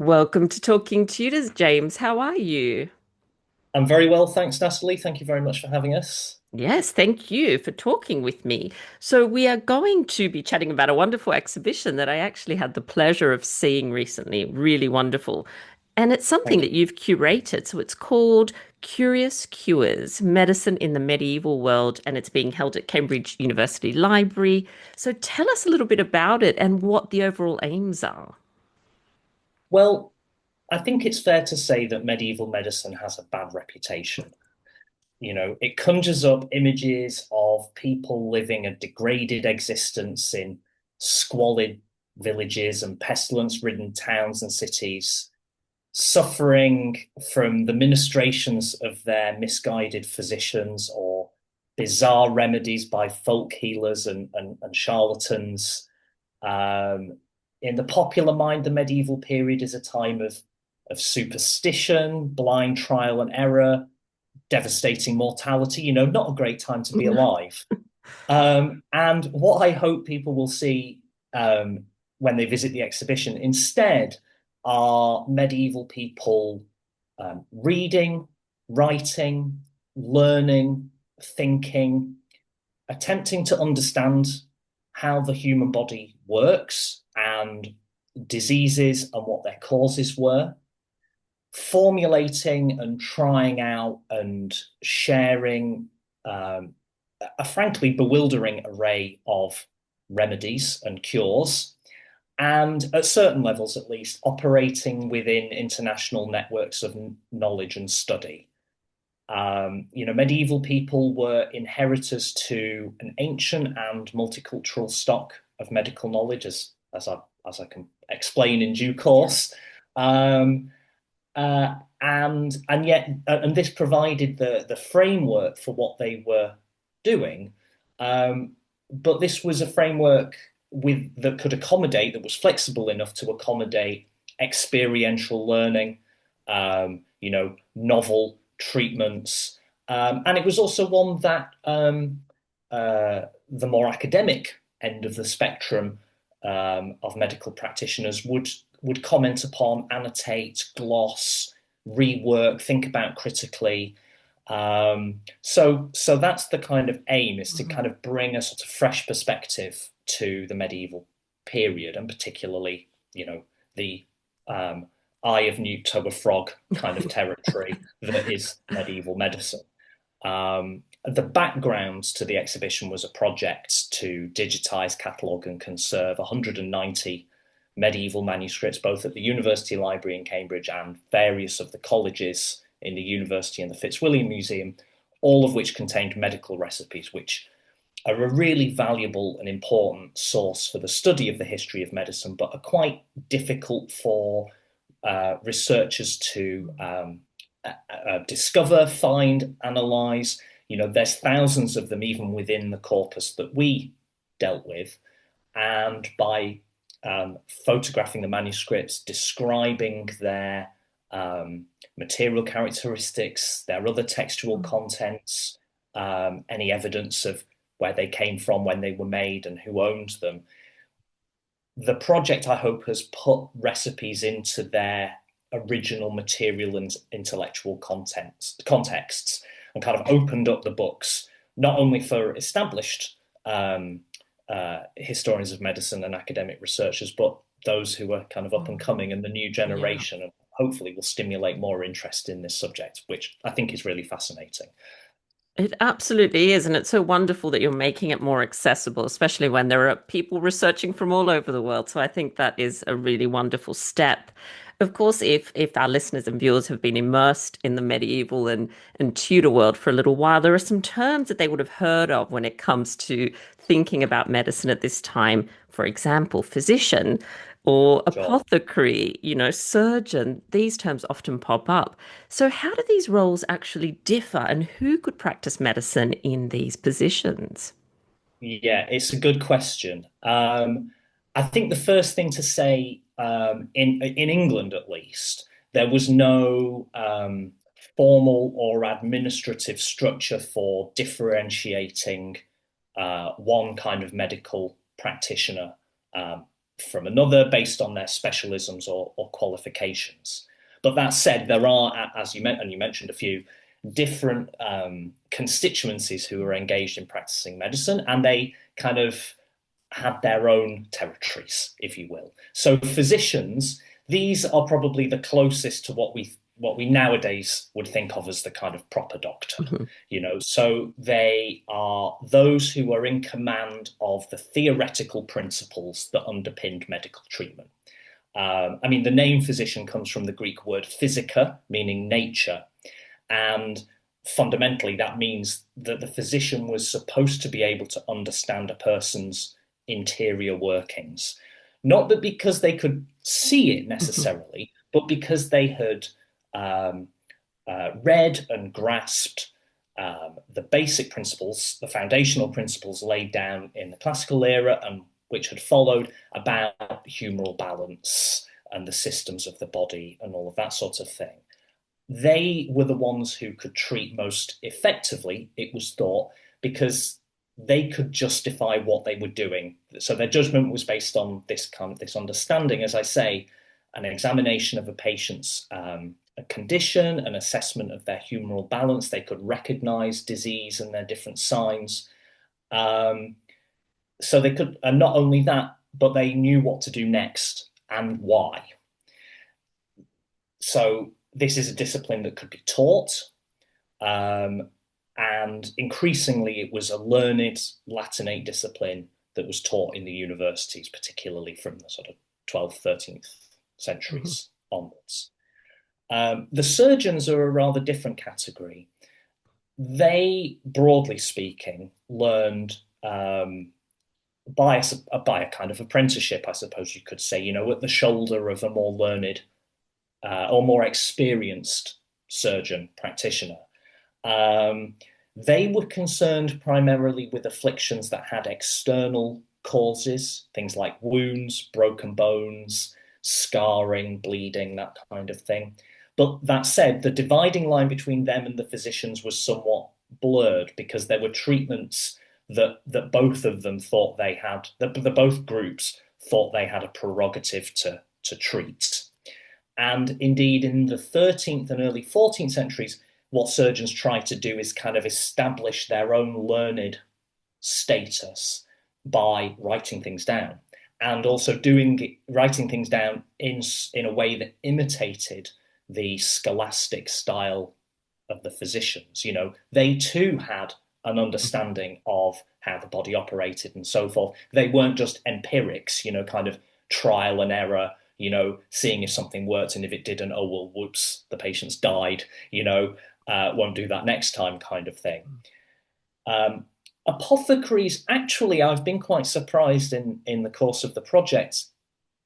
Welcome to Talking Tudors, James. How are you? I'm very well, thanks, Natalie. Thank you very much for having us. Yes, thank you for talking with me. So, we are going to be chatting about a wonderful exhibition that I actually had the pleasure of seeing recently. Really wonderful. And it's something Thank that you. you've curated. So, it's called CURES, Medicine in the Medieval World, and it's being held at Cambridge University Library. So, tell us a little bit about it and what the overall aims are. Well, I think it's fair to say that medieval medicine has a bad reputation. It conjures up images of people living a degraded existence in squalid villages and pestilence-ridden towns and cities, suffering from the ministrations of their misguided physicians or bizarre remedies by folk healers and charlatans. Um, in the popular mind, the medieval period is a time of superstition, blind trial and error, devastating mortality, not a great time to be alive. And what I hope people will see when they visit the exhibition instead are medieval people reading, writing, learning, thinking, attempting to understand how the human body works and diseases and what their causes were, formulating and trying out and sharing a frankly bewildering array of remedies and cures, and at certain levels at least, operating within international networks of knowledge and study. Medieval people were inheritors to an ancient and multicultural stock of medical knowledge, as I can explain in due course. Um, and this provided the framework for what they were doing. But this was a framework that could accommodate, that was flexible enough to accommodate experiential learning, novel treatments. And it was also one that the more academic end of the spectrum of medical practitioners would comment upon, annotate, gloss, rework, think about critically. So that's the kind of aim, is to Mhm. kind of bring a sort of fresh perspective to the medieval period, and particularly, the um, eye of newt, toe of frog kind of territory that is medieval medicine. The background to the exhibition was a project to digitize, catalogue, and conserve 190 medieval manuscripts, both at the University Library in Cambridge and various of the colleges in the university and the Fitzwilliam Museum, all of which contained medical recipes, which are a really valuable and important source for the study of the history of medicine, but are quite difficult for researchers to discover, find, analyze. There's thousands of them even within the corpus that we dealt with. And by photographing the manuscripts, describing their material characteristics, their other textual contents, any evidence of where they came from, when they were made, and who owned them. The project, I hope, has put recipes into their original material and intellectual contexts, and kind of opened up the books, not only for established historians of medicine and academic researchers, but those who are kind of up and coming and the new Yeah. generation, and hopefully will stimulate more interest in this subject, which I think is really fascinating. It absolutely is. And it's so wonderful that you're making it more accessible, especially when there are people researching from all over the world. So I think that is a really wonderful step. Of course, if our listeners and viewers have been immersed in the medieval and Tudor world for a little while, there are some terms that they would have heard of when it comes to thinking about medicine at this time. For example, physician or Sure. apothecary, surgeon. These terms often pop up. So, how do these roles actually differ, and who could practice medicine in these positions? Yeah, it's a good question. I think the first thing to say, in England at least, there was no formal or administrative structure for differentiating one kind of medical practitioner from another based on their specialisms or qualifications. But that said, there are, as you mentioned, and you mentioned a few different constituencies who are engaged in practicing medicine, and they kind of had their own territories, if you will. So physicians, these are probably the closest to what we nowadays would think of as the kind of proper doctor. Mhm. So they are those who are in command of the theoretical principles that underpinned medical treatment. I mean, the name physician comes from the Greek word physica, meaning nature, and fundamentally that means that the physician was supposed to be able to understand a person's interior workings. Not that because they could see it Mhm. necessarily, but because they had um, read and grasped the basic principles, the foundational principles laid down in the classical era and which had followed about humoral balance and the systems of the body and all of that sort of thing. They were the ones who could treat most effectively, it was thought, because they could justify what they were doing. So their judgment was based on this understanding, as I say, an examination of a patient's a condition, an assessment of their humoral balance. They could recognize disease and their different signs. Um, so they could, and not only that, but they knew what to do next and why. So this is a discipline that could be taught. Um, and increasingly, it was a learned Latinate discipline that was taught in the universities, particularly from the sort of 12th, 13th Mhm. centuries onwards. The surgeons are a rather different category. They, broadly speaking, learned by a kind of apprenticeship, I suppose you could say, at the shoulder of a more learned or more experienced surgeon practitioner. Um, they were concerned primarily with afflictions that had external causes, things like wounds, broken bones, scarring, bleeding, that kind of thing. But that said, the dividing line between them and the physicians was somewhat blurred because there were treatments that both of them thought they had, that the both groups thought they had a prerogative to treat. And indeed, in the 13th and early 14th centuries, what surgeons try to do is kind of establish their own learned status by writing things down and also writing things down in a way that imitated the scholastic style of the physicians. They too had an Mhm. understanding of how the body operated and so forth. They weren't just empirics, kind of trial and error, seeing if something worked, and if it didn't, oh well, whoops, the patient's died, won't do that next time, kind of thing. Um, Apothecaries, actually, I've been quite surprised in the course of the project.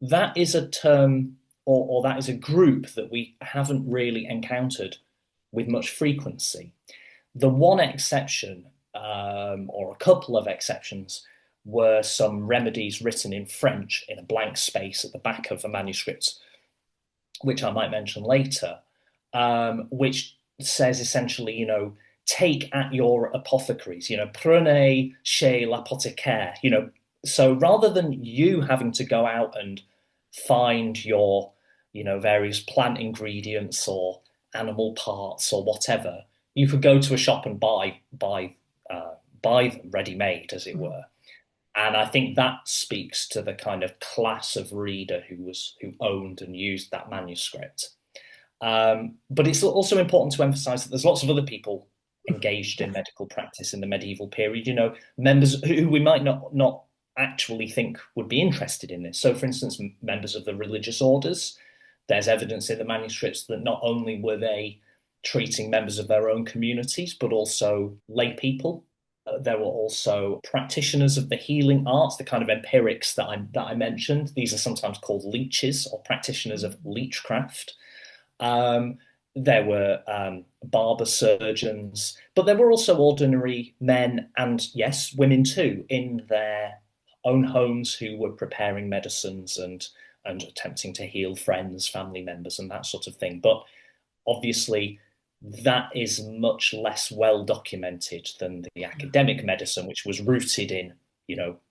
That is a term, or that is a group that we haven't really encountered with much frequency. The one exception, or a couple of exceptions, were some remedies written in French in a blank space at the back of a manuscript, which I might mention later, which says essentially, take at your apothecaries, prenez chez l'apothicaire, so rather than you having to go out and find your, various plant ingredients or animal parts or whatever, you could go to a shop and buy them ready made, as it Mhm. were. And I think that speaks to the kind of class of reader who owned and used that manuscript. But it's also important to emphasize that there's lots of other people engaged in Yes. medical practice in the medieval period, members who we might not actually think would be interested in this. So, for instance, members of the religious orders, there's evidence in the manuscripts that not only were they treating members of their own communities, but also lay people. There were also practitioners of the healing arts, the kind of empirics that I mentioned. These are sometimes called leeches or practitioners of leechcraft. Um, there were barber surgeons, but there were also ordinary men and, yes, women too, in their own homes who were preparing medicines and attempting to heal friends, family members, and that sort of thing. But obviously, that is much less well documented than the academic medicine, which was rooted in,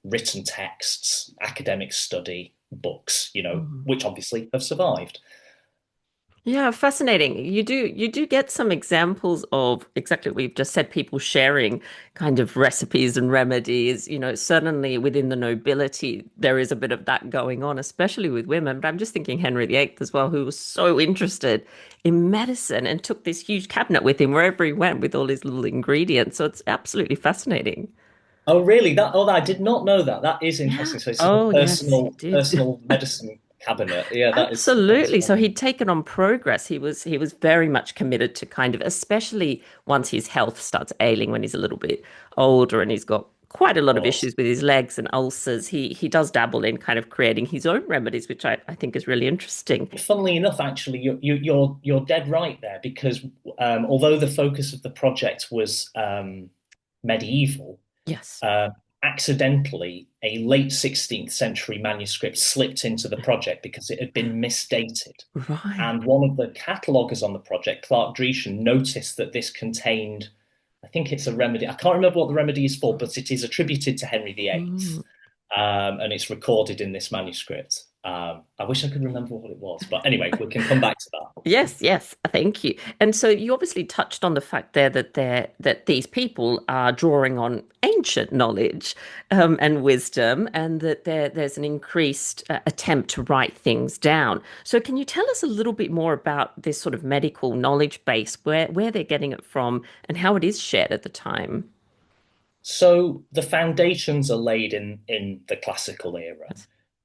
written texts, academic study, books, Mm. which obviously have survived. Yeah, fascinating. You do get some examples of exactly what we've just said, people sharing kind of recipes and remedies. Certainly within the nobility, there is a bit of that going on, especially with women. But I'm just thinking Henry VIII as well, who was so interested in medicine and took this huge cabinet with him wherever he went with all his little ingredients. So it's absolutely fascinating. Oh, really? I did not know that. That is Yeah. interesting. So it's a Oh, yes, he did. personal medicine cabinet. Yeah, that's Absolutely. So funny. he'd taken on progress. He was very much committed to kind of, especially once his health starts ailing when he's a little bit older and he's got quite a Of lot of course. issues with his legs and ulcers. He does dabble in kind of creating his own remedies, which I think is really interesting. Funnily enough, actually, you're dead right there because although the focus of the project was medieval, Yes. uh, accidentally a late 16th century manuscript slipped into the project because it had been misdated. Right. And one of the cataloguers on the project, Clark Dreeshen, noticed that this contained, I think it's a remedy. I can't remember what the remedy is for, but it is attributed to Henry VIII, Mm. and it's recorded in this manuscript. I wish I could remember what it was, but anyway, we can come back to that. Yes, yes, thank you. And so you obviously touched on the fact there that these people are drawing on ancient knowledge and wisdom, and that there's an increased attempt to write things down. So can you tell us a little bit more about this sort of medical knowledge base, where they're getting it from, and how it is shared at the time? So the foundations are laid in the classical era,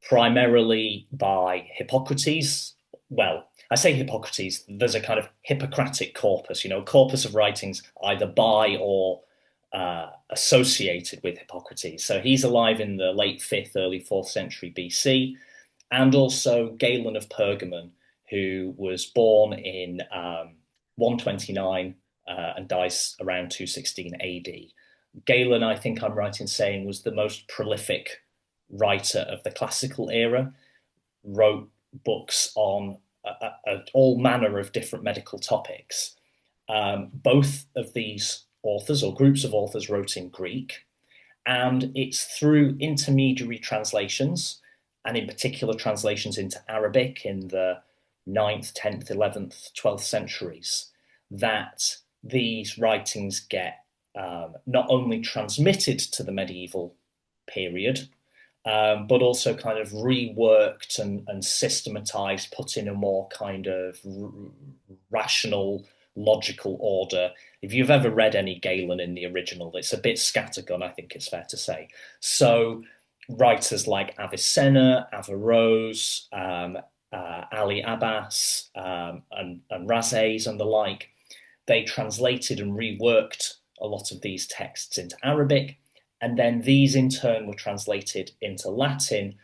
primarily by Hippocrates. Well, I say Hippocrates, there's a kind of Hippocratic corpus, corpus of writings either by or associated with Hippocrates. So he's alive in the late 5th, early 4th century BC, and also Galen of Pergamon, who was born in 129 and dies around 216 AD. Galen, I think I'm right in saying, was the most prolific writer of the classical era, wrote books on all manner of different medical topics. Both of these authors or groups of authors wrote in Greek, and it's through intermediary translations, and in particular translations into Arabic in the 9th, 10th, 11th, 12th centuries, that these writings get not only transmitted to the medieval period, but also kind of reworked and systematized, put in a more kind of rational, logical order. If you've ever read any Galen in the original, it's a bit scattergun, I think it's fair to say. So writers like Avicenna, Averroes, Ali Abbas, and Rhazes and the like, they translated and reworked a lot of these texts into Arabic, and then these in turn were translated into Latin,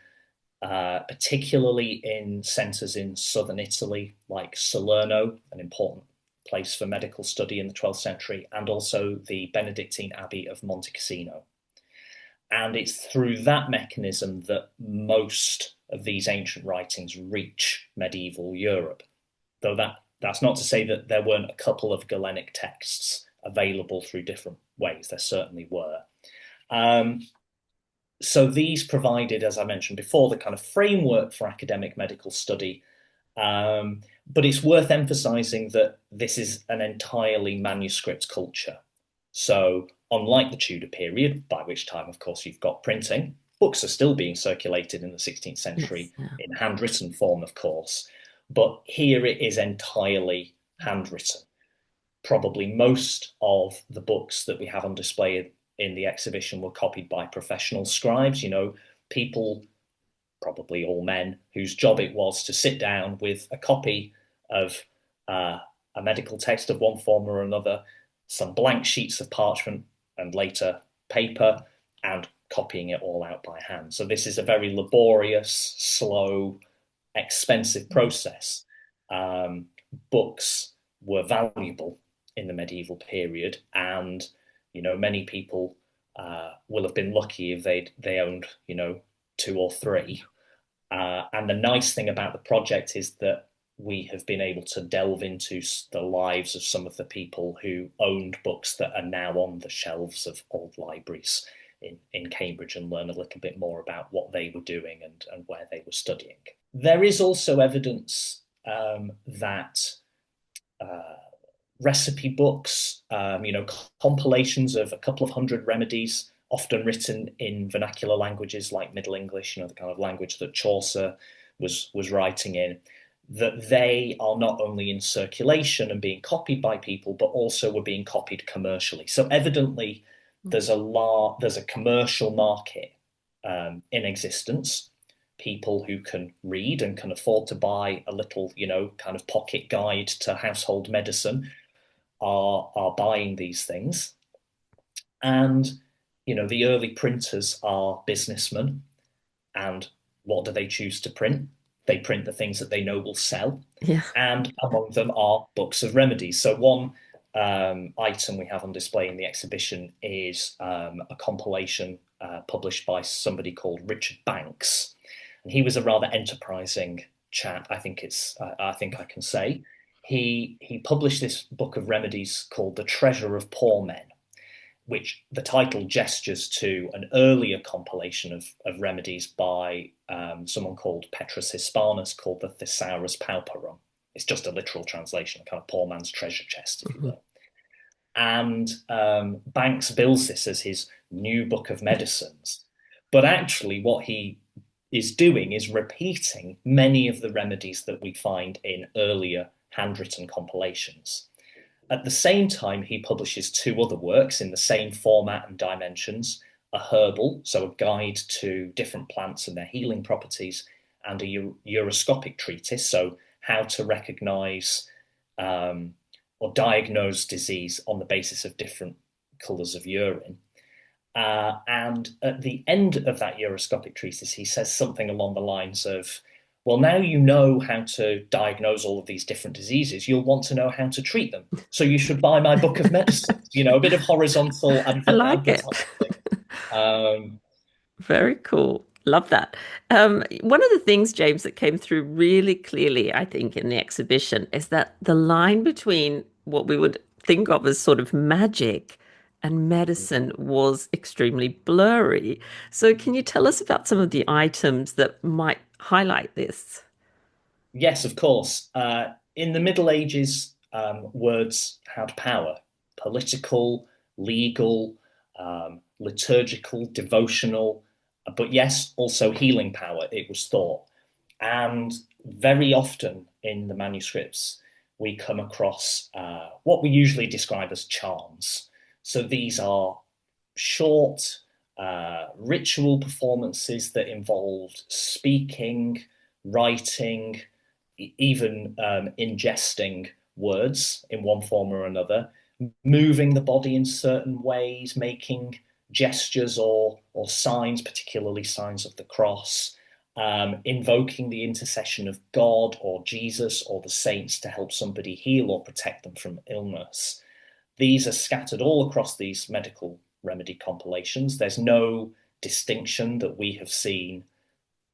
particularly in centres in southern Italy, like Salerno, an important place for medical study in the 12th century, and also the Benedictine Abbey of Monte Cassino. And it's through that mechanism that most of these ancient writings reach medieval Europe. Though that's not to say that there weren't a couple of Galenic texts available through different ways. There certainly were. Um, so these provided, as I mentioned before, the kind of framework for academic medical study. But it's worth emphasizing that this is an entirely manuscript culture. So, unlike the Tudor period, by which time, of course, you've got printing, books are still being circulated in the 16th Yes. century Yeah. in handwritten form, of course. But here it is entirely handwritten. Probably most of the books that we have on display in the exhibition were copied by professional scribes, people, probably all men, whose job it was to sit down with a copy of a medical text of one form or another, some blank sheets of parchment and later paper, and copying it all out by hand. So this is a very laborious, slow, expensive process. Books were valuable in the medieval period, and many people will have been lucky if they owned two or three. And the nice thing about the project is that we have been able to delve into the lives of some of the people who owned books that are now on the shelves of old libraries in Cambridge and learn a little bit more about what they were doing and where they were studying. There is also evidence that uh, recipe books, compilations of a couple of hundred remedies, often written in vernacular languages like Middle English, the kind of language that Chaucer was writing in, that they are not only in circulation and being copied by people, but also were being copied commercially. So evidently, there's a commercial market in existence. People who can read and can afford to buy a little, kind of pocket guide to household medicine are buying these things. And, the early printers are businessmen. And what do they choose to print? They print the things that they know will sell. Yeah. And among them are books of remedies. So one item we have on display in the exhibition is a compilation published by somebody called Richard Banks. And he was a rather enterprising chap, I think I can say. He published this book of remedies called The Treasure of Poor Men, which the title gestures to an earlier compilation of remedies by someone called Petrus Hispanus called the Thesaurus Pauperum. It's just a literal translation, kind of poor man's treasure chest, if you will. And Banks bills this as his new book of medicines. But actually, what he is doing is repeating many of the remedies that we find in earlier handwritten compilations. At the same time, he publishes two other works in the same format and dimensions, a herbal, so a guide to different plants and their healing properties, and a uroscopic treatise, so how to recognize or diagnose disease on the basis of different colours of urine. And at the end of that uroscopic treatise, he says something along the lines of, well, now you know how to diagnose all of these different diseases, you'll want to know how to treat them. So you should buy my book of medicines, a bit of horizontal I like it. advertising. Um, Very cool. Love that. One of the things, James, that came through really clearly, I think, in the exhibition is that the line between what we would think of as sort of magic and medicine was extremely blurry. So, can you tell us about some of the items that might highlight this? yes, of course. In the Middle Ages, words had power: political, legal, liturgical, devotional, but yes, also healing power, it was thought. And very often in the manuscripts, we come across what we usually describe as charms. So these are short ritual performances that involved speaking, writing, even ingesting words in one form or another, moving the body in certain ways, making gestures or signs, particularly signs of the cross, invoking the intercession of God or Jesus or the saints to help somebody heal or protect them from illness. These are scattered all across these medical remedy compilations. There's no distinction that we have seen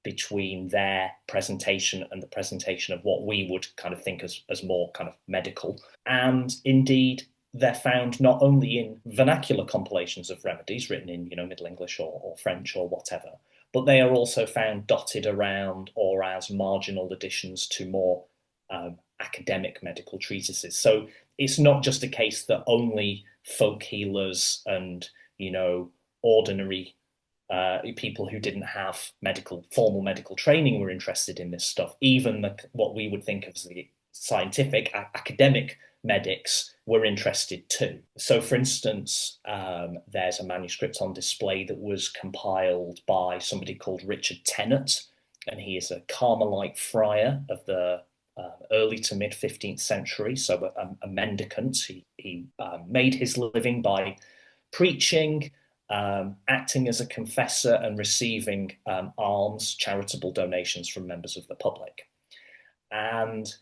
between their presentation and the presentation of what we would kind of think as more kind of medical. And indeed, they're found not only in vernacular compilations of remedies written in, Middle English or French or whatever, but they are also found dotted around or as marginal additions to more academic medical treatises. So it's not just a case that only folk healers and, ordinary people who didn't have formal medical training were interested in this stuff. Even what we would think of as the scientific academic medics were interested too. So, for instance, there's a manuscript on display that was compiled by somebody called Richard Tennant, and he is a Carmelite friar of the early to mid 15th century, so a mendicant. He made his living by preaching, acting as a confessor, and receiving alms, charitable donations from members of the public. And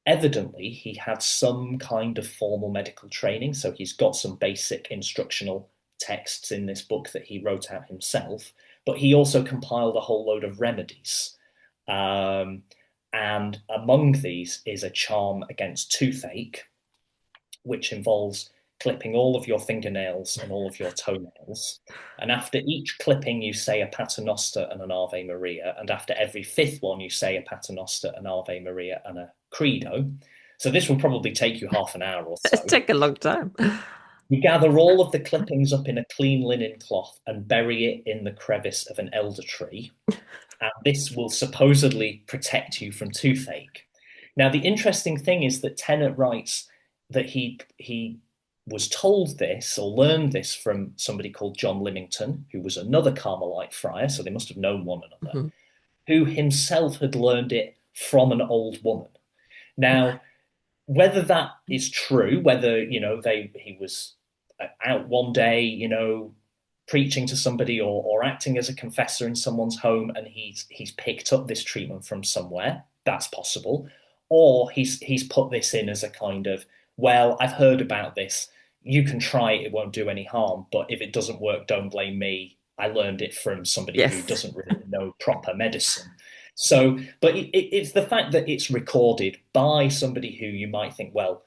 evidently, he had some kind of formal medical training, so he's got some basic instructional texts in this book that he wrote out himself, but he also compiled a whole load of remedies. And among these is a charm against toothache, which involves clipping all of your fingernails and all of your toenails. And after each clipping, you say a Paternoster and an Ave Maria. And after every fifth one, you say a Paternoster, an Ave Maria, and a Credo. So this will probably take you half an hour or It so. take a long time. You gather all of the clippings up in a clean linen cloth and bury it in the crevice of an elder tree. And this will supposedly protect you from toothache. Now, the interesting thing is that Tennant writes that he was told this or learned this from somebody called John Lymington, who was another Carmelite friar, so they must have known one another, Mhm. who himself had learned it from an old woman. Now, whether that is true, whether he was out one day, preaching to somebody or acting as a confessor in someone's home, and he's picked up this treatment from somewhere, that's possible, or he's put this in as a kind of, well, I've heard about this. You can try it; it won't do any harm. But if it doesn't work, don't blame me. I learned it from somebody who Yes. doesn't really know proper medicine. So, but it's the fact that it's recorded by somebody who you might think, well,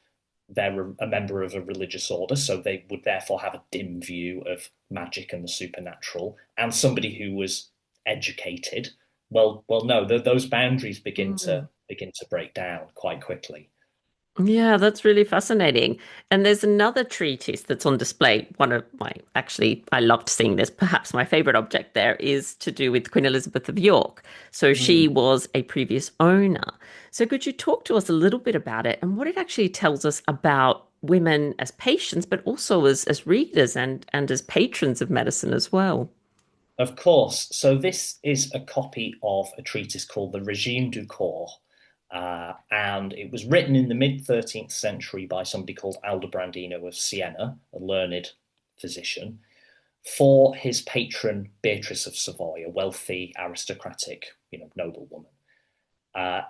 they're a member of a religious order, so they would therefore have a dim view of magic and the supernatural, and somebody who was educated. Well, no, those boundaries Mm. begin to break down quite quickly. Yeah, that's really fascinating. And there's another treatise that's on display. One of my, actually, I loved seeing this. Perhaps my favorite object there is to do with Queen Elizabeth of York. So she Mm. was a previous owner. So could you talk to us a little bit about it and what it actually tells us about women as patients, but also as readers and as patrons of medicine as well? Of course. So this is a copy of a treatise called the Regime du Corps, and it was written in the mid 13th century by somebody called Aldobrandino of Siena, a learned physician, for his patron Beatrice of Savoy, a wealthy, aristocratic, noblewoman. Uh,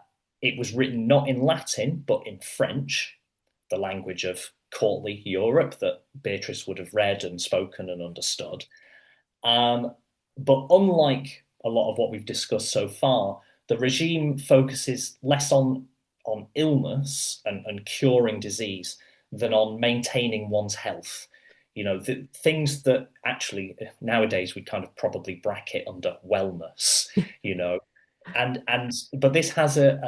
it was written not in Latin but in French, the language of courtly Europe that Beatrice would have read and spoken and understood. Um, but unlike a lot of what we've discussed so far, the regime focuses less on illness and curing disease than on maintaining one's health. The things that actually nowadays we kind of probably bracket under wellness, you know, and but this has an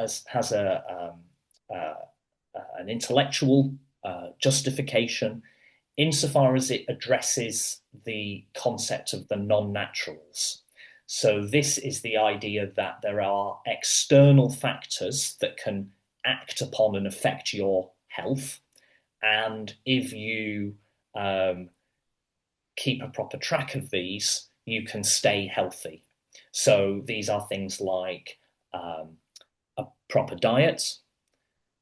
intellectual justification insofar as it addresses the concept of the non-naturals. So this is the idea that there are external factors that can act upon and affect your health, and if you um, keep a proper track of these, you can stay healthy. So these are things like a proper diet,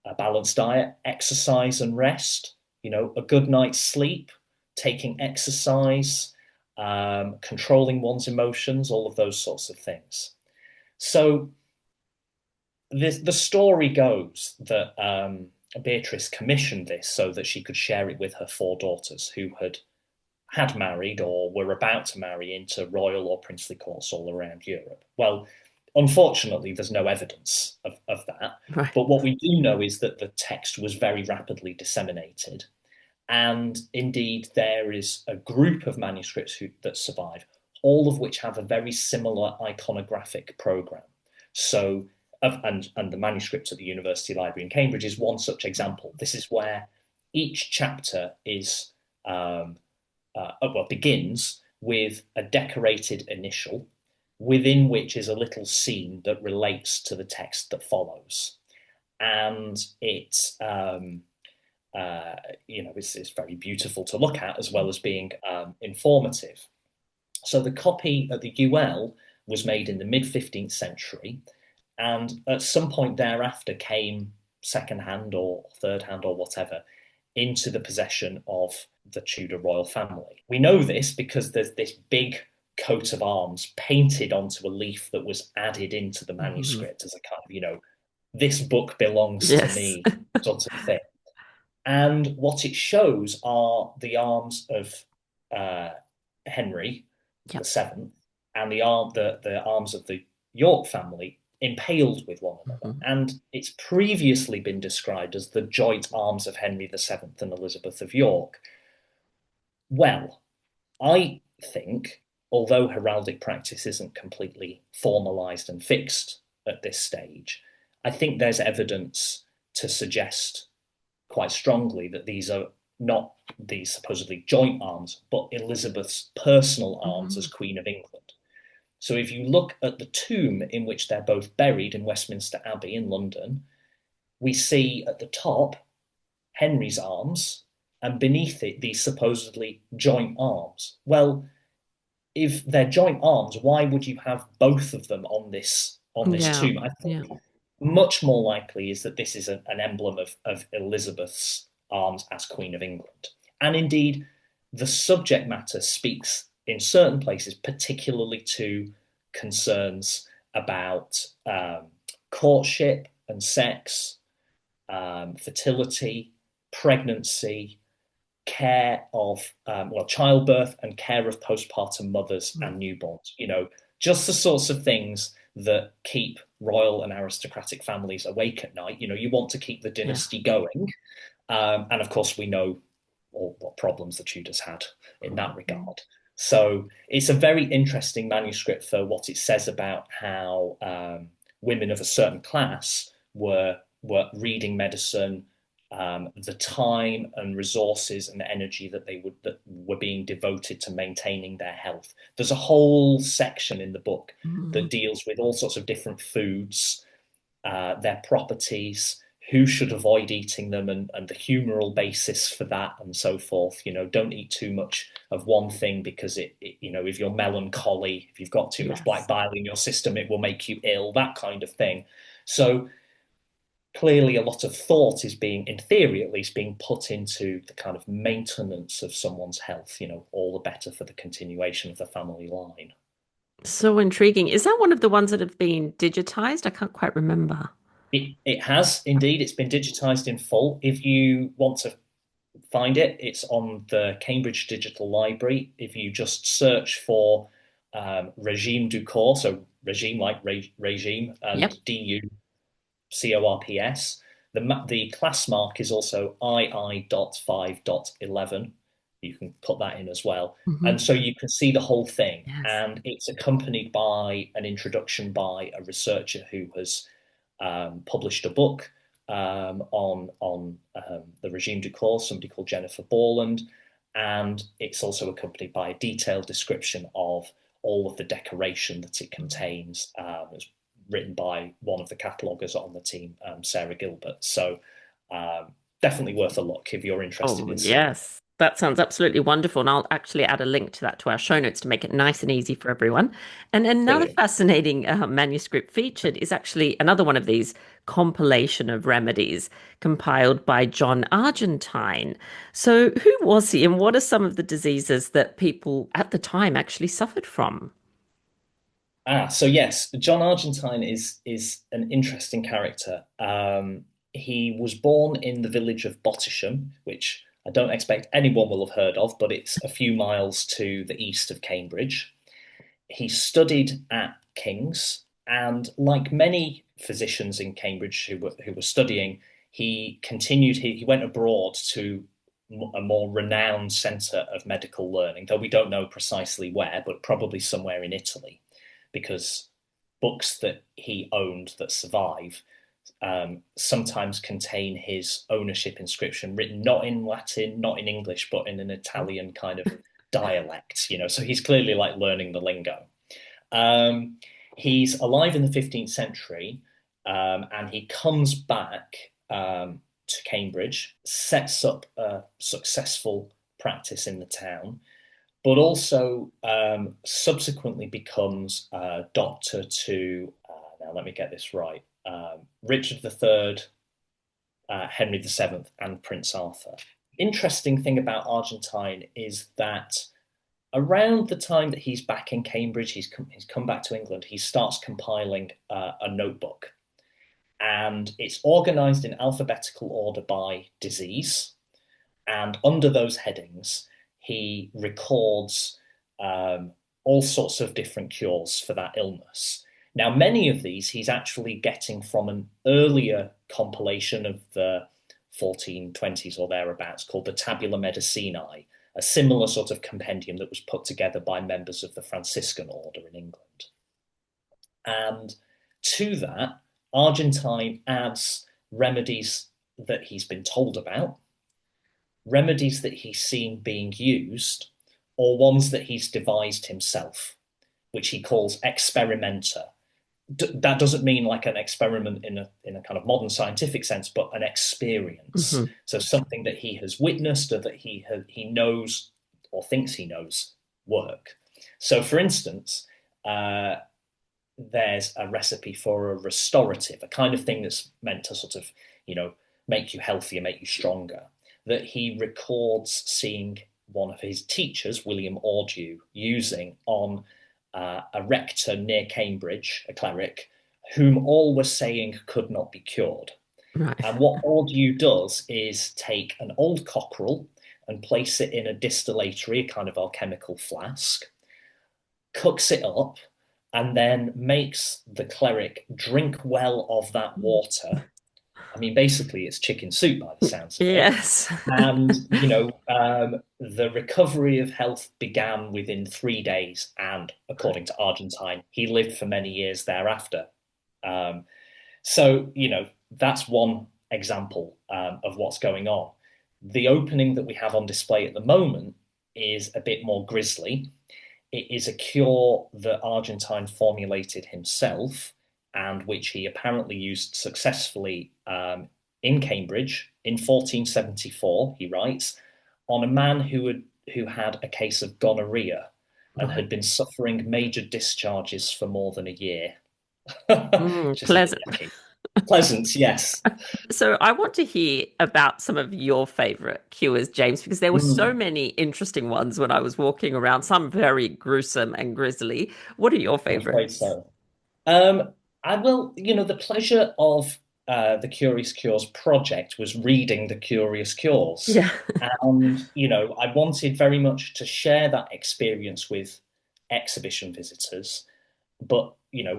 a balanced diet, exercise and rest, a good night's sleep, taking exercise, controlling one's emotions, all of those sorts of things. So the story goes that Beatrice commissioned this so that she could share it with her four daughters who had married or were about to marry into royal or princely courts all around Europe. Well, unfortunately, there's no evidence of that. Right. But what we do know is that the text was very rapidly disseminated. And indeed, there is a group of manuscripts that survive, all of which have a very similar iconographic program. So, and the manuscript at the University Library in Cambridge is one such example. This is where each chapter is begins with a decorated initial, within which is a little scene that relates to the text that follows, and it's very beautiful to look at as well as being informative. So the copy at the UL was made in the mid 15th century, and at some point thereafter came second hand or third hand or whatever into the possession of the Tudor royal family. We know this because there's this big coat of arms painted onto a leaf that was added into the Mhm. manuscript as a kind of, this book belongs to Yes. me sort of thing. And what it shows are the arms of uh, Henry the Yep. Seventh and the arms of the York family impaled with one another. Mhm. And it's previously been described as the joint arms of Henry the Seventh and Elizabeth of York. Well, I think, although heraldic practice isn't completely formalized and fixed at this stage, I think there's evidence to suggest quite strongly that these are not these supposedly joint arms, but Elizabeth's personal arms as Mhm. Queen of England. So if you look at the tomb in which they're both buried in Westminster Abbey in London, we see at the top Henry's arms and beneath it these supposedly joint arms. Well, if they're joint arms, why would you have both of them on this Yeah, tomb? I yeah, think much more likely is that this is an emblem of Elizabeth's arms as Queen of England. And indeed, the subject matter speaks in certain places, particularly to concerns about courtship and sex, fertility, pregnancy, care of childbirth and care of postpartum mothers mm, and newborns. Just the sorts of things that keep royal and aristocratic families awake at night. You want to keep the yeah. dynasty going, and of course we know all what problems the Tudors had in that Mhm. regard. So it's a very interesting manuscript for what it says about how women of a certain class were reading medicine, the time and resources and energy that were being devoted to maintaining their health. There's a whole section in the book Mhm. that deals with all sorts of different foods, their properties, who should avoid eating them, and the humoral basis for that, and so forth. Don't eat too much of one thing because if you're melancholy, if you've got too much black Yes. bile in your system, it will make you ill, that kind of thing. So clearly a lot of thought is being, in theory at least, being put into the kind of maintenance of someone's health, all the better for the continuation of the family line. So intriguing. Is that one of the ones that have been digitized? I can't quite remember. It has indeed. It's been digitized in full. If you want to find it, it's on the Cambridge Digital Library. If you just search for Regime du Corps, so regime like regime, Yep. and DUCORPS, the class mark is also II.5.11. You can put that in as well. Hmm. And so you can see the whole thing. Yes. And it's accompanied by an introduction by a researcher who has published a book on the regime du corps, somebody called Jennifer Borland, and it's also accompanied by a detailed description of all of the decoration that it contains. It's written by one of the cataloguers on the team, Sarah Gilbert. So definitely worth a look if you're interested Oh, in seeing it. yes. That sounds absolutely wonderful. And I'll actually add a link to that to our show notes to make it nice and easy for everyone. And another Brilliant. fascinating manuscript featured is actually another one of these compilation of remedies compiled by John Argentine. So, who was he, and what are some of the diseases that people at the time actually suffered from? So yes, John Argentine is an interesting character. He was born in the village of Bottisham, which I don't expect anyone will have heard of, but it's a few miles to the east of Cambridge. He studied at King's, and like many physicians in Cambridge who were studying, he continued. He went abroad to a more renowned centre of medical learning, though we don't know precisely where, but probably somewhere in Italy, because books that he owned that survive sometimes contain his ownership inscription written not in Latin, not in English, but in an Italian kind of dialect. So he's clearly like learning the lingo. Um, he's alive in the 15th century, and he comes back to Cambridge, sets up a successful practice in the town, but also subsequently becomes doctor to, now let me get this right, Richard III, Henry VII, and Prince Arthur. Interesting thing about Argentine is that around the time that he's back in Cambridge, he's come back to England, he starts compiling a notebook. And it's organized in alphabetical order by disease. And under those headings, he records all sorts of different cures for that illness. Now, many of these he's actually getting from an earlier compilation of the 1420s or thereabouts called the Tabula Medicinae. a similar sort of compendium that was put together by members of the Franciscan order in England. And to that, Argentine adds remedies that he's been told about, remedies that he's seen being used, or ones that he's devised himself, which he calls experimenta. That doesn't mean like an experiment in a kind of modern scientific sense, but an experience. Hmm. So something that he has witnessed or that he knows or thinks he knows work. So, for instance, there's a recipe for a restorative, a kind of thing that's meant to sort of, make you healthier, make you stronger, that he records seeing one of his teachers, William Audew, using on a rector near Cambridge, a cleric, whom all were saying could not be cured. Right. And what Audew does is take an old cockerel and place it in a distillatory, a kind of alchemical flask, cooks it up, and then makes the cleric drink well of that water. I mean, basically, it's chicken soup by the sounds of it. Yes. And, the recovery of health began within 3 days. And according to Argentine, he lived for many years thereafter. So, that's one example of what's going on. The opening that we have on display at the moment is a bit more grisly. It is a cure that Argentine formulated himself and which he apparently used successfully in Cambridge in 1474, he writes, on a man who had a case of gonorrhea and Right. had been suffering major discharges for more than a year, Mm, which is a bit pleasant. yucky. Pleasant, yes. So I want to hear about some of your favorite cures, James, because there were so Mm, many interesting ones when I was walking around, some very gruesome and grisly. What are your I'm afraid favorites? so. I will, the pleasure of the Curious Cures project was reading the Curious Cures. Yeah. And, I wanted very much to share that experience with exhibition visitors. But,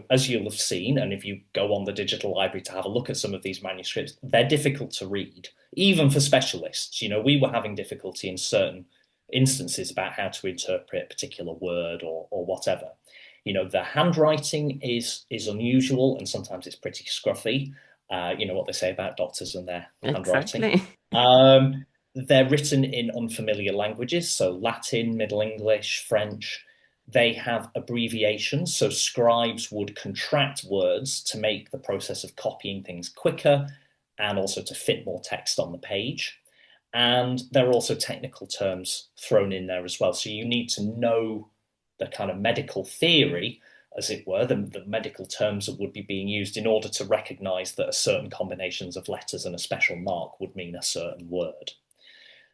as you'll have seen, and if you go on the digital library to have a look at some of these manuscripts, they're difficult to read, even for specialists. We were having difficulty in certain instances about how to interpret a particular word or whatever. The handwriting is unusual and sometimes it's pretty scruffy. What they say about doctors and their handwriting. Exactly. They're written in unfamiliar languages, so Latin, Middle English, French. They have abbreviations, so scribes would contract words to make the process of copying things quicker and also to fit more text on the page. And there are also technical terms thrown in there as well. So you need to know the kind of medical theory, as it were, the medical terms that would be being used in order to recognize that a certain combinations of letters and a special mark would mean a certain word.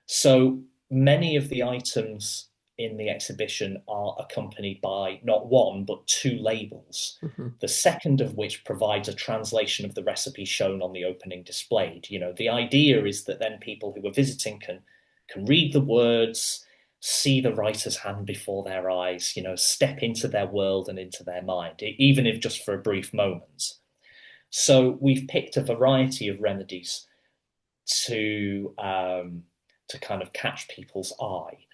So many of the items in the exhibition are accompanied by not one, but two labels. Mhm. The second of which provides a translation of the recipe shown on the opening display. The idea is that then people who are visiting can read the words, see the writer's hand before their eyes, step into their world and into their mind, even if just for a brief moment. So we've picked a variety of remedies to kind of catch people's eye.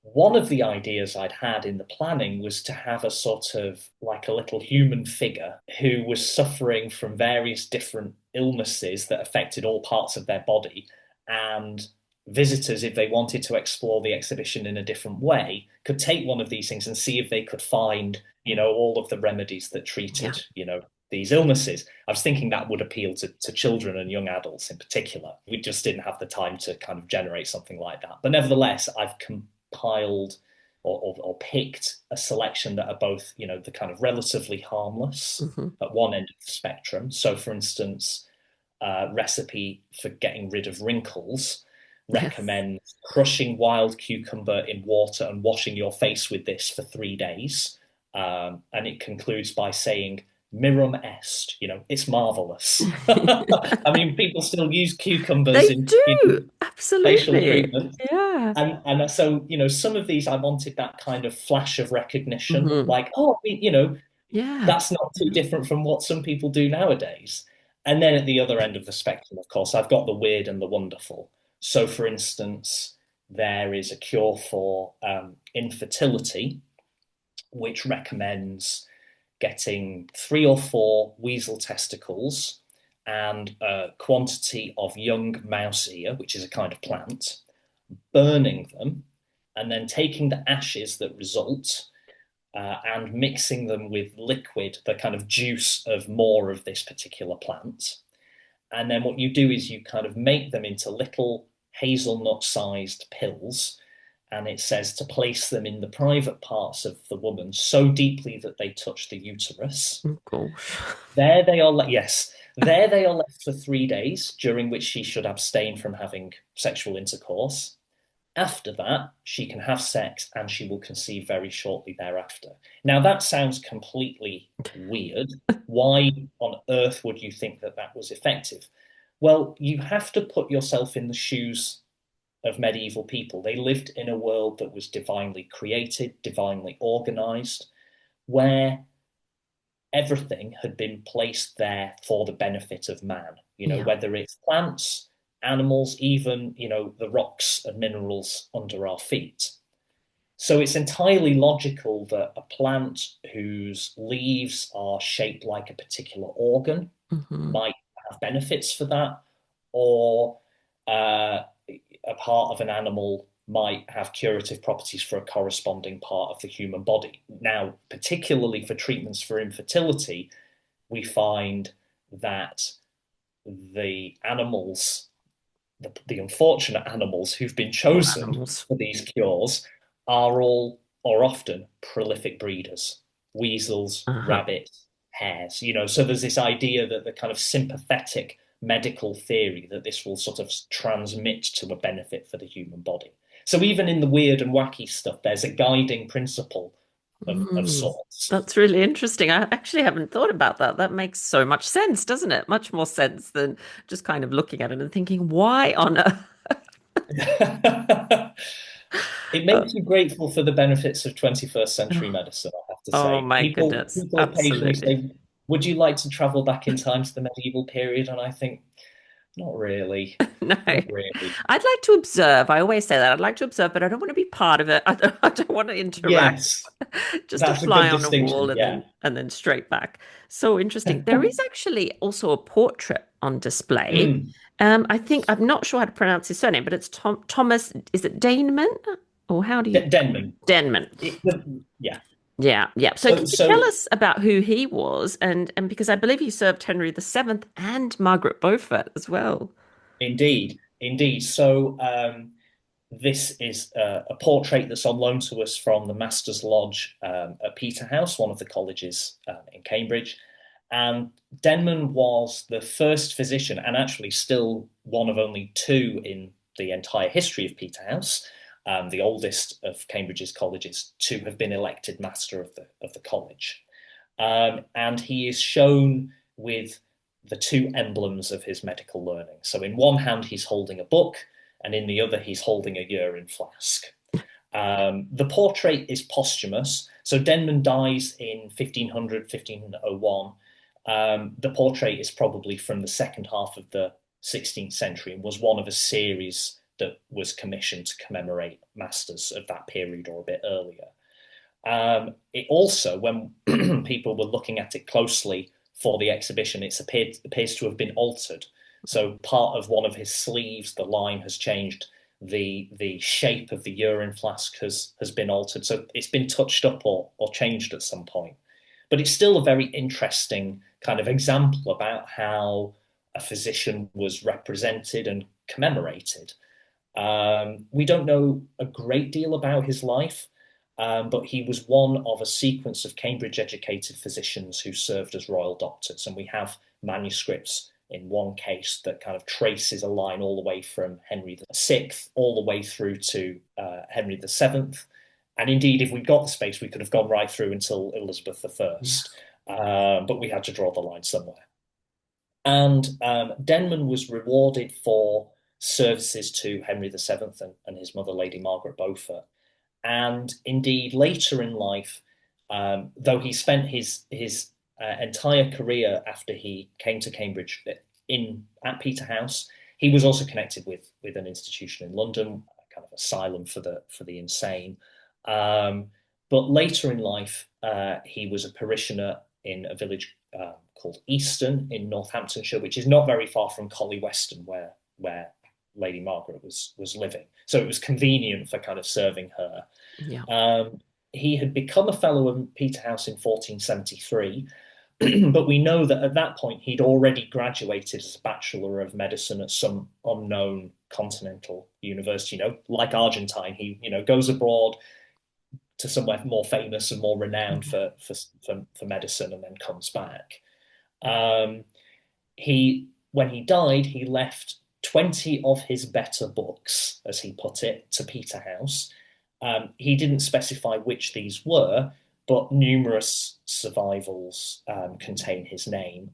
One of the ideas I'd had in the planning was to have a sort of like a little human figure who was suffering from various different illnesses that affected all parts of their body. And visitors, if they wanted to explore the exhibition in a different way, could take one of these things and see if they could find, all of the remedies that Yeah. treated, these illnesses. I was thinking that would appeal to children and young adults in particular. We just didn't have the time to kind of generate something like that. But nevertheless, I've compiled or picked a selection that are both, the kind of relatively harmless Hmm. at one end of the spectrum. So, for instance, recipe for getting rid of wrinkles Yes. recommends crushing wild cucumber in water and washing your face with this for 3 days. And it concludes by saying, Mirum est, it's marvelous. I mean, people still use cucumbers They in do. facial Absolutely. treatment. Yeah. And so, some of these I wanted that kind of flash of recognition, Hmm. like, oh, Yeah. that's not too different from what some people do nowadays. And then at the other end of the spectrum, of course, I've got the weird and the wonderful. So, for instance, there is a cure for infertility, which recommends getting 3 or 4 weasel testicles and a quantity of young mouse ear, which is a kind of plant, burning them, and then taking the ashes that result and mixing them with liquid, the kind of juice of more of this particular plant. And then what you do is you kind of make them into little hazelnut-sized pills, and it says to place them in the private parts of the woman so deeply that they touch the uterus. Oh gosh. There they are, yes, there they are left for 3 days, during which she should abstain from having sexual intercourse. After that, she can have sex and she will conceive very shortly thereafter. Now, that sounds completely weird. Why on earth would you think that that was effective? Well, you have to put yourself in the shoes of medieval people. They lived in a world that was divinely created, divinely organized, where everything had been placed there for the benefit of man, Yeah. whether it's plants, animals, even, the rocks and minerals under our feet. So it's entirely logical that a plant whose leaves are shaped like a particular organ Hmm. might have benefits for that, or a part of an animal might have curative properties for a corresponding part of the human body. Now, particularly for treatments for infertility, we find that the animals, the unfortunate animals who've been Poor chosen animals. for these cures are all or often prolific breeders: weasels, Uh-huh. rabbits, hares. So there's this idea that the kind of sympathetic medical theory that this will sort of transmit to a benefit for the human body. So even in the weird and wacky stuff, there's a guiding principle of Mm. sorts. That's really interesting. I actually haven't thought about that. That makes so much sense, doesn't it? Much more sense than just kind of looking at it and thinking, why on earth? It Uh, makes you grateful for the benefits of 21st century medicine, I have to oh say. my People goodness. people occasionally Absolutely. say, "Would you like to travel back in time to the medieval period?" And I think, not really. No, Not really. I'd like to observe. I always say that. I'd like to observe, but I don't want to be part of it. I don't want to interact. Yes, Just a that's a fly good on a wall distinction. and Yeah. then straight back. So interesting. There is actually also a portrait on display. Mm. I think I'm not sure how to pronounce his surname, but it's Thomas. Is it Daneman? Or how do you Denman. Denman? Yeah. Yeah, yeah. So So, can you tell so us about who he was? And because I believe he served Henry VII and Margaret Beaufort as well. indeed, indeed. So, this is a portrait that's on loan to us from the Master's Lodge at Peterhouse, one of the colleges in Cambridge. And Denman was the first physician, and actually still one of only two in the entire history of Peterhouse, the oldest of Cambridge's colleges, to have been elected master of the college. And he is shown with the two emblems of his medical learning. So in one hand, he's holding a book, and in the other, he's holding a urine flask. The portrait is posthumous. So Denman dies in 1500, 1501. The portrait is probably from the second half of the 16th century and was one of a series that was commissioned to commemorate masters of that period or a bit earlier. It also, when people were looking at it closely for the exhibition, appears to have been altered. So part of one of his sleeves, the line has changed. The shape of the urine flask has been altered. So it's been touched up or changed at some point. But it's still a very interesting kind of example about how a physician was represented and commemorated. We don't know a great deal about his life, but he was one of a sequence of Cambridge-educated physicians who served as royal doctors, and we have manuscripts in one case that kind of traces a line all the way from Henry VI all the way through to Henry VII. And indeed, if we'd got the space, we could have gone right through until Elizabeth I. Yes. But we had to draw the line somewhere. And Denman was rewarded for services to Henry VII and his mother, Lady Margaret Beaufort. And indeed, later in life, though he spent his entire career after he came to Cambridge at Peterhouse, he was also connected with an institution in London, kind of asylum for the insane. Um, but later in life, he was a parishioner in a village called Easton in Northamptonshire, which is not very far from Collie Weston, where Lady Margaret was living. So it was convenient for kind of serving her. Yeah. Um, he had become a fellow of Peterhouse in 1473, but we know that at that point he'd already graduated as a Bachelor of Medicine at some unknown continental university. Like Argentine, he goes abroad to somewhere more famous and more renowned Mhm. for medicine, and then comes back. Um, he when he died, he left 20 of his better books, as he put it, to Peterhouse. He didn't specify which these were, but numerous survivals contain his name.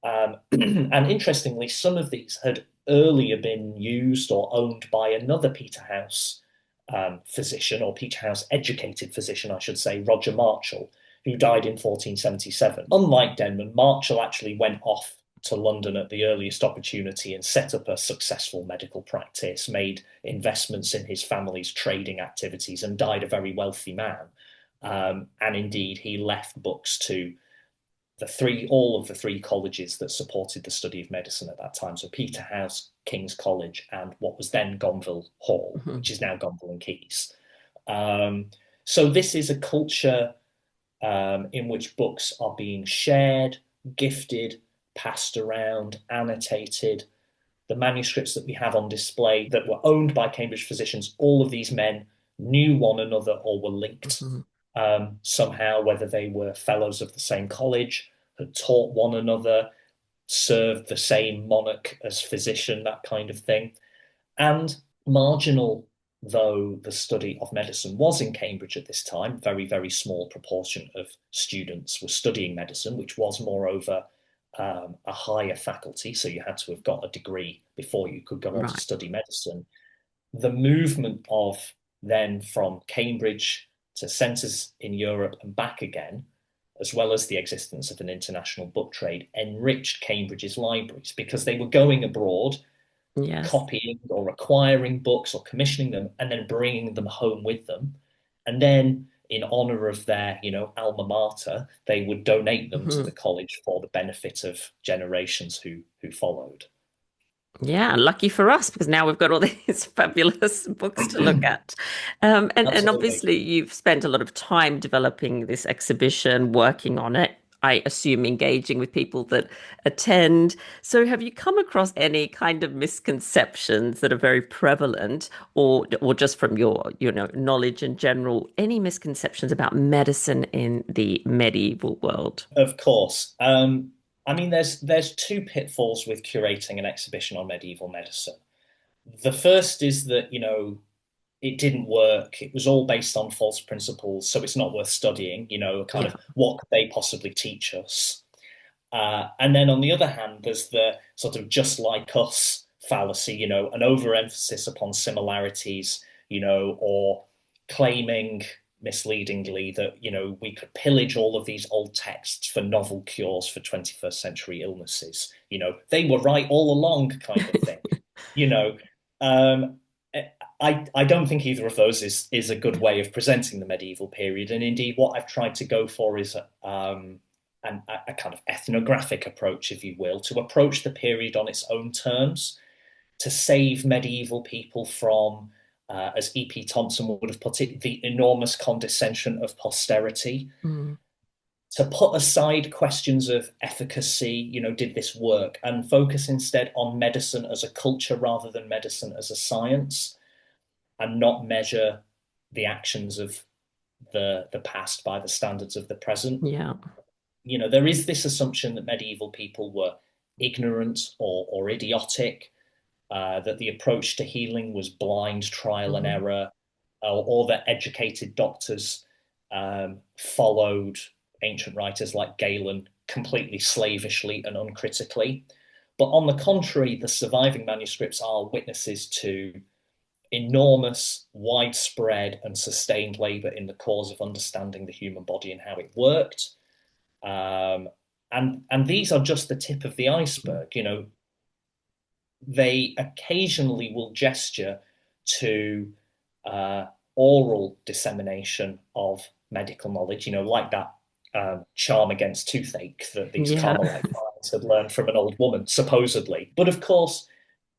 And interestingly, some of these had earlier been used or owned by another Peterhouse physician, or Peterhouse educated physician, I should say, Roger Marchall, who died in 1477. Unlike Denman, Marchall actually went off to London at the earliest opportunity and set up a successful medical practice, made investments in his family's trading activities, and died a very wealthy man. And indeed, he left books to all of the three colleges that supported the study of medicine at that time. So Peterhouse, King's College, and what was then Gonville Hall, Mhm. which is now Gonville and Keys. So this is a culture in which books are being shared, gifted, passed around, annotated. The manuscripts that we have on display that were owned by Cambridge physicians, all of these men knew one another or were linked Mhm. somehow, whether they were fellows of the same college, had taught one another, served the same monarch as physician, that kind of thing. And marginal though the study of medicine was in Cambridge at this time, very, very small proportion of students were studying medicine, which was moreover a higher faculty. So you had to have got a degree before you could go on to Right. study medicine. The movement of then from Cambridge to centres in Europe and back again, as well as the existence of an international book trade, enriched Cambridge's libraries because they were going abroad, Yes. copying or acquiring books or commissioning them, and then bringing them home with them. And then, in honor of their, alma mater, they would donate them to the Mhm. college for the benefit of generations who followed. Yeah, lucky for us because now we've got all these fabulous books to look at. And Absolutely. obviously you've spent a lot of time developing this exhibition, working on it. I assume engaging with people that attend. So have you come across any kind of misconceptions that are very prevalent or just from your, knowledge in general, any misconceptions about medicine in the medieval world? Of course. I mean, there's two pitfalls with curating an exhibition on medieval medicine. The first is that, it didn't work. It was all based on false principles, so it's not worth studying, kind Yeah. of what could they possibly teach us? And then on the other hand, there's the sort of just like us fallacy, an overemphasis upon similarities, or claiming misleadingly that, we could pillage all of these old texts for novel cures for 21st century illnesses. They were right all along kind of thing. You know, um, I don't think either of those is a good way of presenting the medieval period. And indeed, what I've tried to go for is a kind of ethnographic approach, if you will, to approach the period on its own terms, to save medieval people from, as E.P. Thompson would have put it, the enormous condescension of posterity, Mm. to put aside questions of efficacy, did this work, and focus instead on medicine as a culture rather than medicine as a science, and not measure the actions of the past by the standards of the present. Yeah. There is this assumption that medieval people were ignorant or idiotic, that the approach to healing was blind trial and Mhm. error, or that educated doctors followed ancient writers like Galen completely slavishly and uncritically. But on the contrary, the surviving manuscripts are witnesses to enormous, widespread, and sustained labour in the cause of understanding the human body and how it worked. Um, and these are just the tip of the iceberg. They occasionally will gesture to oral dissemination of medical knowledge, like that charm against toothache that these Yeah. Carmelite friars had learned from an old woman, supposedly. But of course,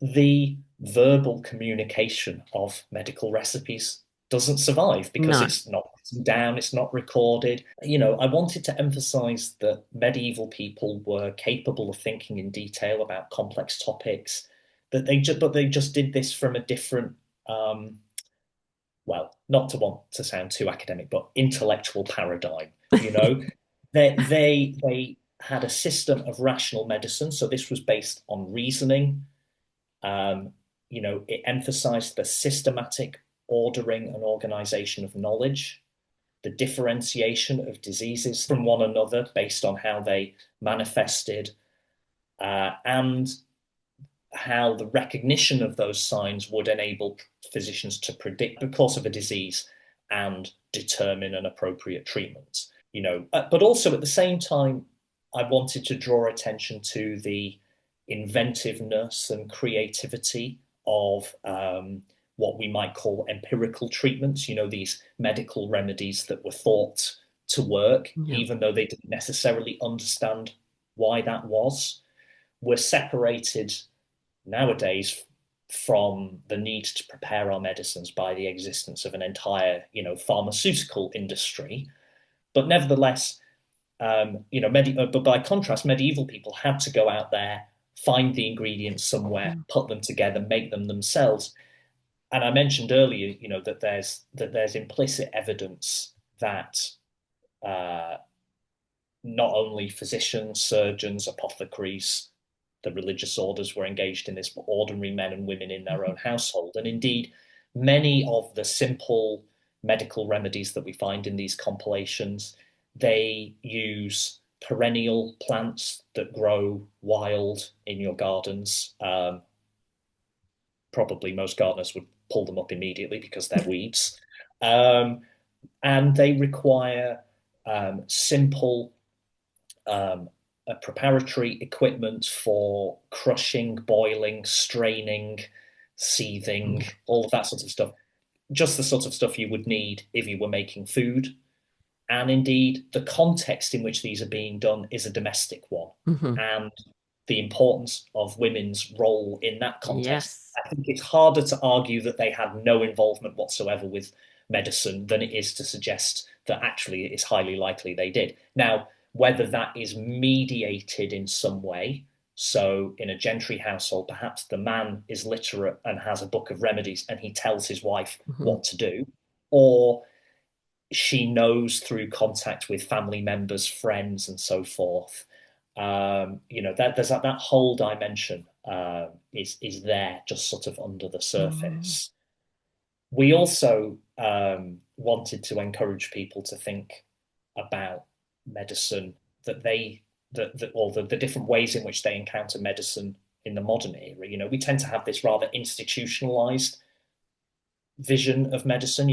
the verbal communication of medical recipes doesn't survive because No. it's not written down, it's not recorded. I wanted to emphasize that medieval people were capable of thinking in detail about complex topics, but they just did this from a different well, not to want to sound too academic, but intellectual paradigm. They had a system of rational medicine, so this was based on reasoning. Um, it emphasized the systematic ordering and organization of knowledge, the differentiation of diseases from one another based on how they manifested, and how the recognition of those signs would enable physicians to predict the course of a disease and determine an appropriate treatment. But also at the same time, I wanted to draw attention to the inventiveness and creativity of what we might call empirical treatments, these medical remedies that were thought to work, Yeah. even though they didn't necessarily understand why that was, were separated nowadays from the need to prepare our medicines by the existence of an entire, pharmaceutical industry. But nevertheless, but by contrast, medieval people had to go out there, find the ingredients somewhere, put them together, make them themselves. And I mentioned earlier, that there's implicit evidence that uh, not only physicians, surgeons, apothecaries, the religious orders were engaged in this, but ordinary men and women in their own household. And indeed, many of the simple medical remedies that we find in these compilations, they use perennial plants that grow wild in your gardens. Probably most gardeners would pull them up immediately because they're weeds. Um, and they require simple preparatory equipment for crushing, boiling, straining, seething, all of that sort of stuff. Just the sort of stuff you would need if you were making food. And indeed, the context in which these are being done is a domestic one. Mm-hmm. And the importance of women's role in that context, Yes. I think it's harder to argue that they had no involvement whatsoever with medicine than it is to suggest that actually it's highly likely they did. Now, whether that is mediated in some way, so in a gentry household, perhaps the man is literate and has a book of remedies and he tells his wife Mm-hmm. what to do, or she knows through contact with family members, friends, and so forth. That there's that whole dimension is there, just sort of under the Mm-hmm. surface. We also wanted to encourage people to think about medicine or the different ways in which they encounter medicine in the modern era. We tend to have this rather institutionalized vision of medicine.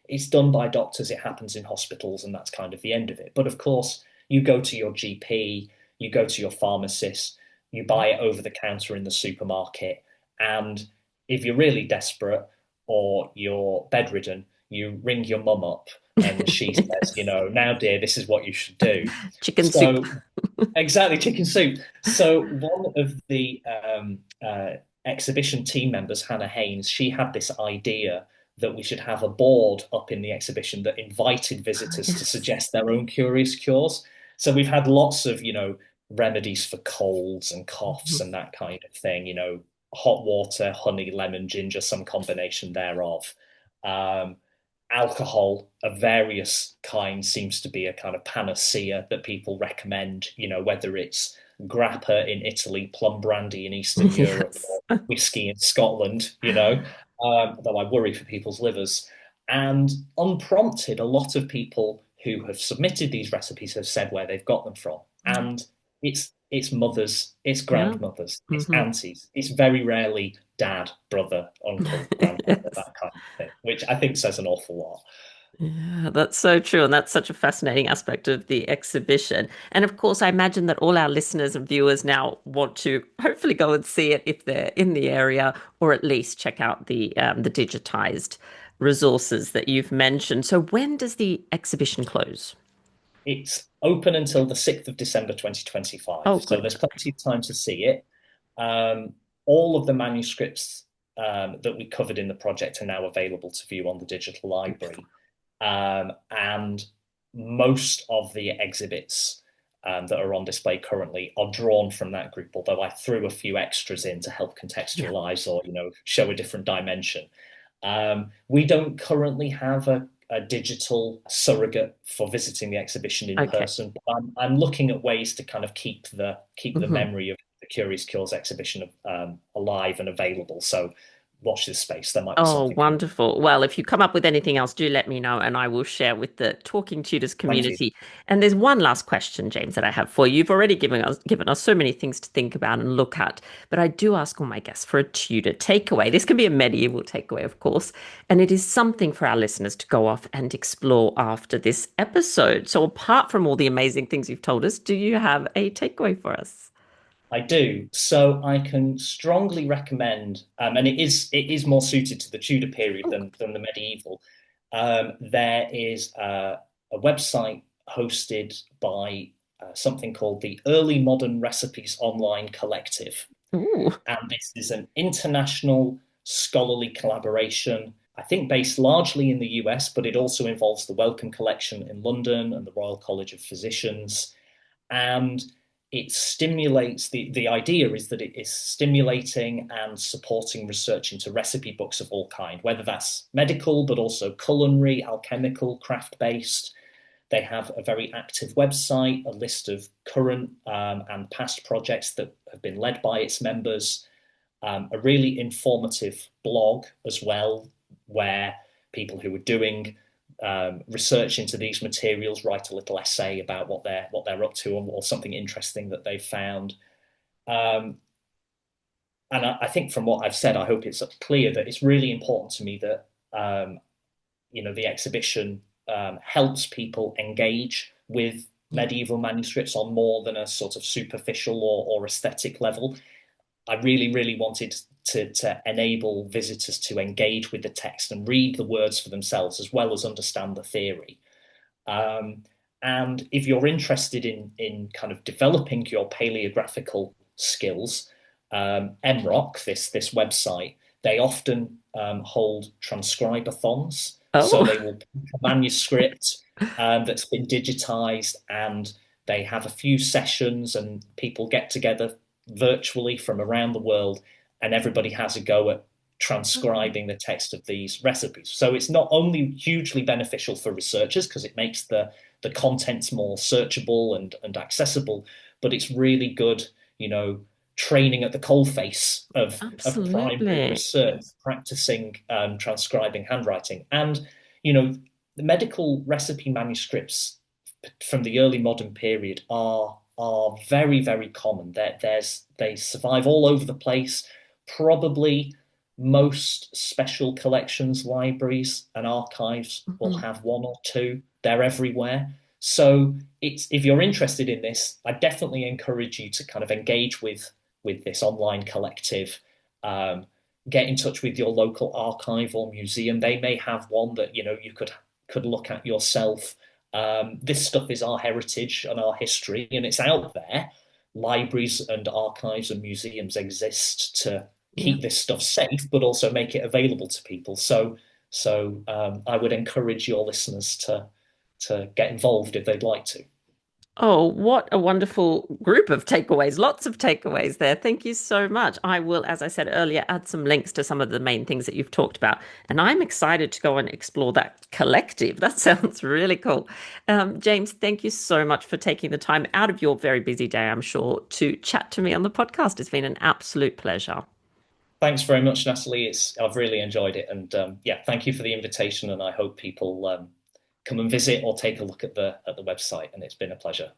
It's done by doctors, it happens in hospitals, and that's kind of the end of it. But of course, you go to your GP, you go to your pharmacist, you buy it over the counter in the supermarket, and if you're really desperate or you're bedridden, you ring your mum up and she says, Yes. now, dear, this is what you should do. Chicken soup. So exactly, chicken soup. So one of the exhibition team members, Hannah Haynes, she had this idea that we should have a board up in the exhibition that invited visitors to Yes. suggest their own curious cures. So we've had lots of, remedies for colds and coughs and that kind of thing, hot water, honey, lemon, ginger, some combination thereof. Um, Alcohol of various kinds seems to be a kind of panacea that people recommend, whether it's grappa in Italy, plum brandy in Eastern Europe, Yes. or whiskey in Scotland, though I worry for people's livers. And unprompted, a lot of people who have submitted these recipes have said where they've got them from. And it's mothers, it's Yeah. grandmothers, it's Mm-hmm. aunties. It's very rarely dad, brother, uncle, grandfather, Yes. that kind of thing, which I think says an awful lot. Yeah, that's so true. And that's such a fascinating aspect of the exhibition. And of course, I imagine that all our listeners and viewers now want to hopefully go and see it if they're in the area, or at least check out the digitized resources that you've mentioned. So when does the exhibition close? It's open until the 6th of December 2025. Oh, So there's good. plenty of time to see it. All of the manuscripts that we covered in the project are now available to view on the digital library. And most of the exhibits that are on display currently are drawn from that group, although I threw a few extras in to help Yeah. contextualize or, show a different dimension. We don't currently have a digital surrogate for visiting the exhibition in Okay. person, but I'm looking at ways to kind of keep the Mhm. memory of the CURES exhibition alive and available. So watch this space. There might be Oh, something coming. wonderful. Well, if you come up with anything else, do let me know and I will share with the Talking Tutors Thank you. community. And there's one last question, James, that I have for you. You've already given us so many things to think about and look at, but I do ask all my guests for a Tudor takeaway. This can be a medieval takeaway, of course, and it is something for our listeners to go off and explore after this episode. So apart from all the amazing things you've told us, do you have a takeaway for us? I do. So I can strongly recommend, and it is more suited to the Tudor period Oh, than the medieval. There is a website hosted by something called the Early Modern Recipes Online Collective, ooh, and this is an international scholarly collaboration. I think based largely in the US, but it also involves the Wellcome Collection in London and the Royal College of Physicians, and it stimulates the idea is that it is stimulating and supporting research into recipe books of all kind, whether that's medical but also culinary, alchemical, craft based. They have a very active website, a list of current and past projects that have been led by its members, a really informative blog as well, where people who are doing research into these materials write a little essay about what they're up to or something interesting that they've found. Um, and I think from what I've said, I hope it's clear that it's really important to me that the exhibition helps people engage with yeah, medieval manuscripts on more than a sort of superficial or aesthetic level. I really, really wanted to enable visitors to engage with the text and read the words for themselves as well as understand the theory. Um, and if you're interested in kind of developing your paleographical skills, MROC, this website, they often hold transcribathons. So oh, they will pick a manuscript that's been digitized, and they have a few sessions, and people get together virtually from around the world, and everybody has a go at transcribing the text of these recipes. So it's not only hugely beneficial for researchers because it makes the contents more searchable and accessible, but it's really good, training at the coalface of primary absolutely. research, practicing transcribing handwriting. And, you know, the medical recipe manuscripts from the early modern period are very, very common. They survive all over the place. Probably most special collections, libraries, and archives will Mhm. have one or two. They're everywhere. So it's if you're interested in this, I definitely encourage you to kind of engage with this online collective. Um, get in touch with your local archive or museum. They may have one that you could look at yourself. This stuff is our heritage and our history, and it's out there. Libraries and archives and museums exist to Yeah. keep this stuff safe, but also make it available to people. So I would encourage your listeners to get involved if they'd like to. Oh, what a wonderful group of takeaways. Lots of takeaways there. Thank you so much. I will, as I said earlier, add some links to some of the main things that you've talked about. And I'm excited to go and explore that collective. That sounds really cool. James, thank you so much for taking the time out of your very busy day, I'm sure, to chat to me on the podcast. It's been an absolute pleasure. Thanks very much, Natalie. I've really enjoyed it, and yeah, thank you for the invitation. And I hope people come and visit or take a look at the website. And it's been a pleasure.